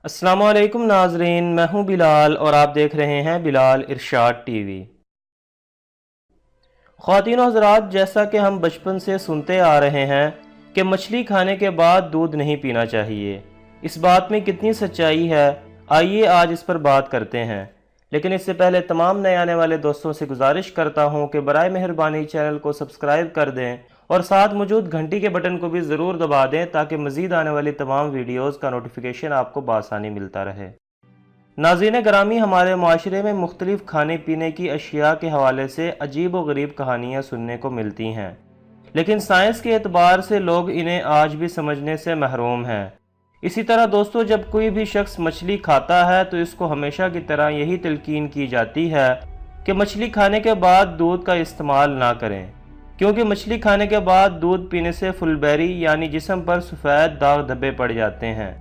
السلام علیکم ناظرین، میں ہوں بلال اور آپ دیکھ رہے ہیں بلال ارشاد ٹی وی۔ خواتین و حضرات، جیسا کہ ہم بچپن سے سنتے آ رہے ہیں کہ مچھلی کھانے کے بعد دودھ نہیں پینا چاہیے، اس بات میں کتنی سچائی ہے، آئیے آج اس پر بات کرتے ہیں۔ لیکن اس سے پہلے تمام نئے آنے والے دوستوں سے گزارش کرتا ہوں کہ برائے مہربانی چینل کو سبسکرائب کر دیں اور ساتھ موجود گھنٹی کے بٹن کو بھی ضرور دبا دیں تاکہ مزید آنے والی تمام ویڈیوز کا نوٹیفیکیشن آپ کو بآسانی ملتا رہے۔ ناظرین گرامی، ہمارے معاشرے میں مختلف کھانے پینے کی اشیاء کے حوالے سے عجیب و غریب کہانیاں سننے کو ملتی ہیں، لیکن سائنس کے اعتبار سے لوگ انہیں آج بھی سمجھنے سے محروم ہیں۔ اسی طرح دوستو، جب کوئی بھی شخص مچھلی کھاتا ہے تو اس کو ہمیشہ کی طرح یہی تلقین کی جاتی ہے کہ مچھلی کھانے کے بعد دودھ کا استعمال نہ کریں، کیونکہ مچھلی کھانے کے بعد دودھ پینے سے فلبیری یعنی جسم پر سفید داغ دھبے پڑ جاتے ہیں۔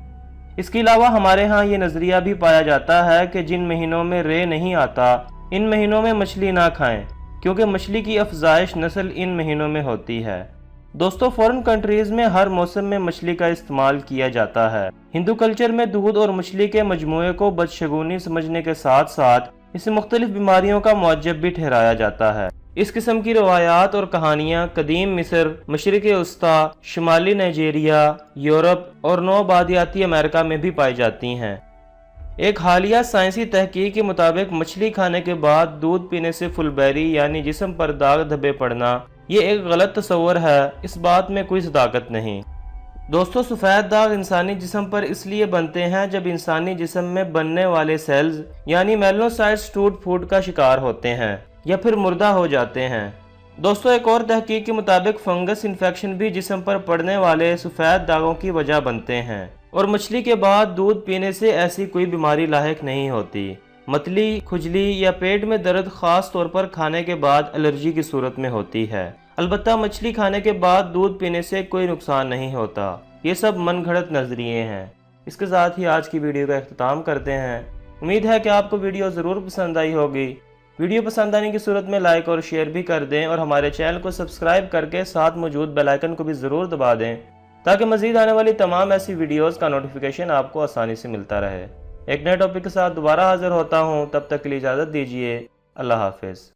اس کے علاوہ ہمارے ہاں یہ نظریہ بھی پایا جاتا ہے کہ جن مہینوں میں رے نہیں آتا ان مہینوں میں مچھلی نہ کھائیں، کیونکہ مچھلی کی افزائش نسل ان مہینوں میں ہوتی ہے۔ دوستو، فورن کنٹریز میں ہر موسم میں مچھلی کا استعمال کیا جاتا ہے۔ ہندو کلچر میں دودھ اور مچھلی کے مجموعے کو بدشگونی سمجھنے کے ساتھ ساتھ اسے مختلف بیماریوں کا موجب بھی ٹھہرایا جاتا ہے۔ اس قسم کی روایات اور کہانیاں قدیم مصر، مشرق وسطیٰ، شمالی نائجیریا، یورپ اور نوآبادیاتی امریکہ میں بھی پائی جاتی ہیں۔ ایک حالیہ سائنسی تحقیق کے مطابق مچھلی کھانے کے بعد دودھ پینے سے فلبیری یعنی جسم پر داغ دھبے پڑنا یہ ایک غلط تصور ہے، اس بات میں کوئی صداقت نہیں۔ دوستو، سفید داغ انسانی جسم پر اس لیے بنتے ہیں جب انسانی جسم میں بننے والے سیلز یعنی میلنوسائٹس ٹوٹ پھوٹ کا شکار ہوتے ہیں یا پھر مردہ ہو جاتے ہیں۔ دوستو، ایک اور تحقیق کے مطابق فنگس انفیکشن بھی جسم پر پڑنے والے سفید داغوں کی وجہ بنتے ہیں، اور مچھلی کے بعد دودھ پینے سے ایسی کوئی بیماری لاحق نہیں ہوتی۔ متلی، کھجلی یا پیٹ میں درد خاص طور پر کھانے کے بعد الرجی کی صورت میں ہوتی ہے۔ البتہ مچھلی کھانے کے بعد دودھ پینے سے کوئی نقصان نہیں ہوتا۔ یہ سب من گھڑت نظریے ہیں۔ اس کے ساتھ ہی آج کی ویڈیو کا اختتام کرتے ہیں۔ امید ہے کہ آپ کو ویڈیو ضرور پسند آئی ہوگی۔ ویڈیو پسند آنے کی صورت میں لائک اور شیئر بھی کر دیں اور ہمارے چینل کو سبسکرائب کر کے ساتھ موجود بیل آئیکن کو بھی ضرور دبا دیں تاکہ مزید آنے والی تمام ایسی ویڈیوز کا نوٹیفیکیشن آپ کو آسانی سے ملتا رہے۔ ایک نئے ٹاپک کے ساتھ دوبارہ حاضر ہوتا ہوں، تب تک کے لیے اجازت دیجیے۔ اللہ حافظ۔